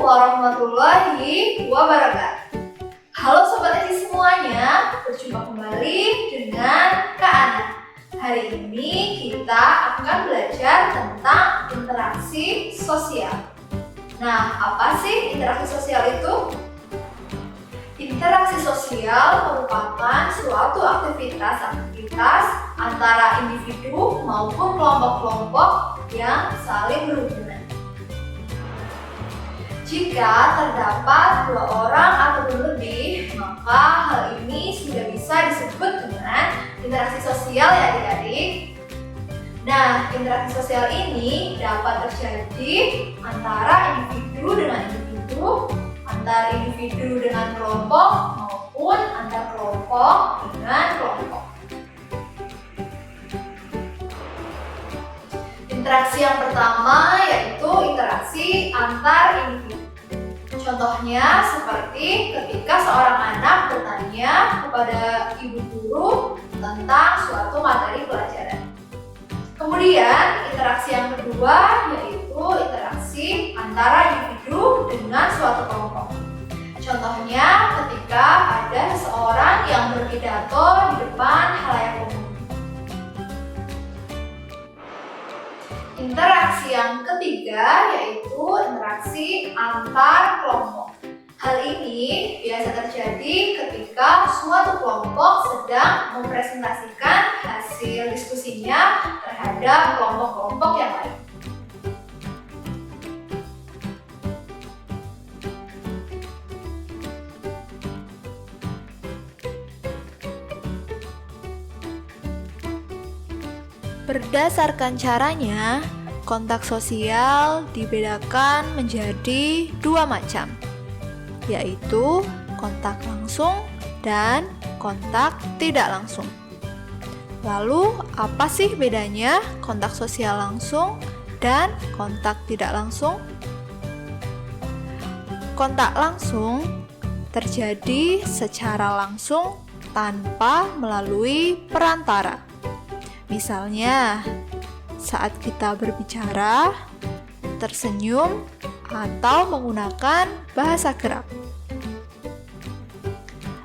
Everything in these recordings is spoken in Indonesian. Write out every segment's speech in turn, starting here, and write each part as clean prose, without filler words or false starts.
warahmatullahi wabarakatuh. Halo Sobat Eci semuanya, berjumpa kembali dengan Kak Ana. Hari ini kita akan belajar tentang interaksi sosial. Nah, apa sih interaksi sosial itu? Interaksi sosial merupakan suatu aktivitas antara individu maupun kelompok-kelompok yang saling berhubungan. Jika terdapat dua orang ataupun lebih, maka hal ini sudah bisa disebut dengan interaksi sosial ya adik-adik. Nah, interaksi sosial ini dapat terjadi antara individu dengan individu, antar individu dengan kelompok, maupun antar kelompok dengan kelompok. Interaksi yang pertama yaitu interaksi antar individu. Contohnya seperti ketika seorang anak bertanya kepada ibu guru tentang suatu materi pelajaran. Kemudian interaksi yang kedua yaitu interaksi antara individu dengan suatu kelompok. Contohnya ketika ada seseorang yang berpidato di depan khalayak umum. Interaksi yang ketiga yaitu interaksi antar kelompok. Hal ini biasa terjadi ketika suatu kelompok sedang mempresentasikan hasil diskusinya terhadap kelompok-kelompok yang lain. Berdasarkan caranya, kontak sosial dibedakan menjadi dua macam, yaitu kontak langsung dan kontak tidak langsung. Lalu, apa sih bedanya kontak sosial langsung dan kontak tidak langsung? Kontak langsung terjadi secara langsung tanpa melalui perantara. Misalnya, saat kita berbicara, tersenyum, atau menggunakan bahasa gerak.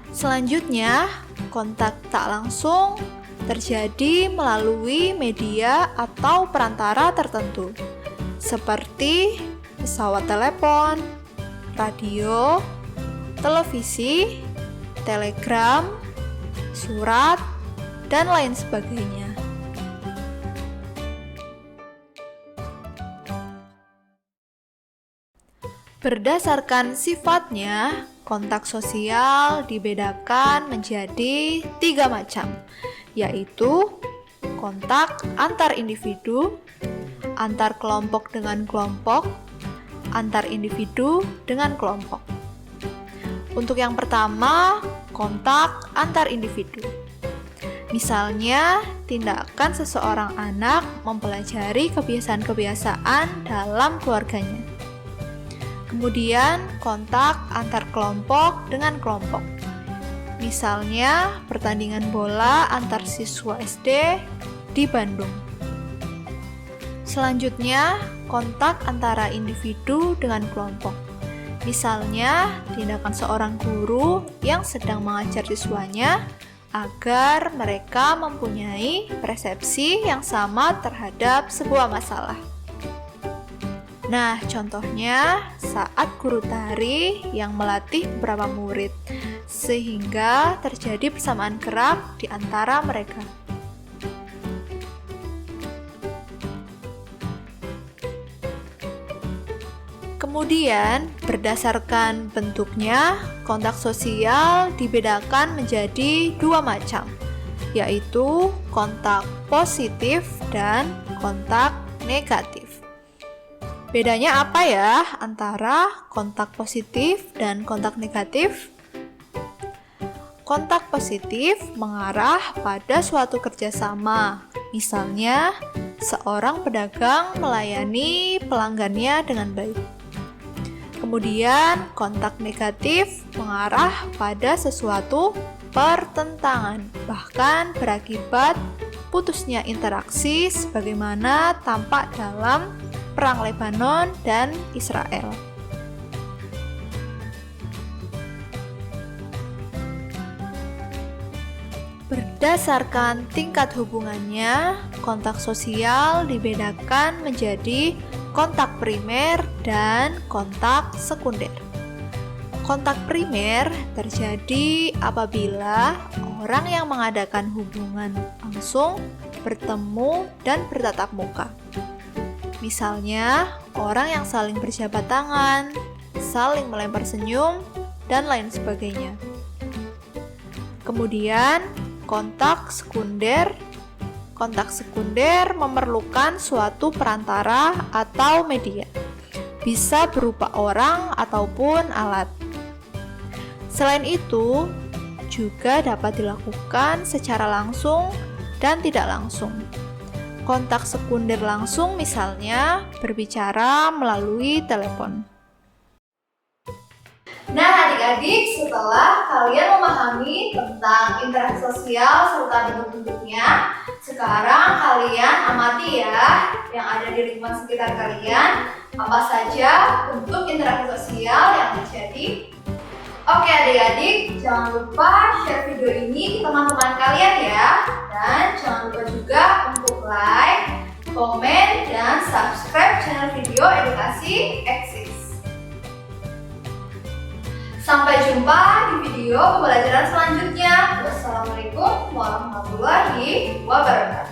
Selanjutnya, kontak tak langsung terjadi melalui media atau perantara tertentu, seperti pesawat telepon, radio, televisi, telegram, surat, dan lain sebagainya. Berdasarkan sifatnya, kontak sosial dibedakan menjadi tiga macam, yaitu kontak antar individu, antar kelompok dengan kelompok, antar individu dengan kelompok. Untuk yang pertama, kontak antar individu. Misalnya, tindakan seseorang anak mempelajari kebiasaan-kebiasaan dalam keluarganya. Kemudian, kontak antar kelompok dengan kelompok. Misalnya, pertandingan bola antar siswa SD di Bandung. Selanjutnya, kontak antara individu dengan kelompok. Misalnya, tindakan seorang guru yang sedang mengajar siswanya agar mereka mempunyai persepsi yang sama terhadap sebuah masalah. Nah, contohnya saat guru tari yang melatih beberapa murid, sehingga terjadi persamaan gerak di antara mereka. Kemudian, berdasarkan bentuknya, kontak sosial dibedakan menjadi dua macam, yaitu kontak positif dan kontak negatif. Bedanya apa ya antara kontak positif dan kontak negatif? Kontak positif mengarah pada suatu kerjasama. Misalnya, seorang pedagang melayani pelanggannya dengan baik. Kemudian, kontak negatif mengarah pada sesuatu pertentangan, bahkan berakibat putusnya interaksi sebagaimana tampak dalam Perang Lebanon dan Israel. Berdasarkan tingkat hubungannya, kontak sosial dibedakan menjadi kontak primer dan kontak sekunder. Kontak primer terjadi apabila orang yang mengadakan hubungan langsung bertemu dan bertatap muka. Misalnya, orang yang saling berjabat tangan, saling melempar senyum, dan lain sebagainya. Kemudian, kontak sekunder memerlukan suatu perantara atau media. Bisa berupa orang ataupun alat. Selain itu, juga dapat dilakukan secara langsung dan tidak langsung. Kontak sekunder langsung misalnya berbicara melalui telepon. Nah adik-adik, setelah kalian memahami tentang interaksi sosial serta bentuk-bentuknya, sekarang kalian amati ya yang ada di lingkungan sekitar kalian, apa saja bentuk interaksi sosial yang terjadi. Oke adik-adik, jangan lupa share video ini ke teman-teman kalian ya. Dan jangan lupa juga untuk like, komen, dan subscribe channel video edukasi Eksis. Sampai jumpa di video pembelajaran selanjutnya. Wassalamualaikum warahmatullahi wabarakatuh.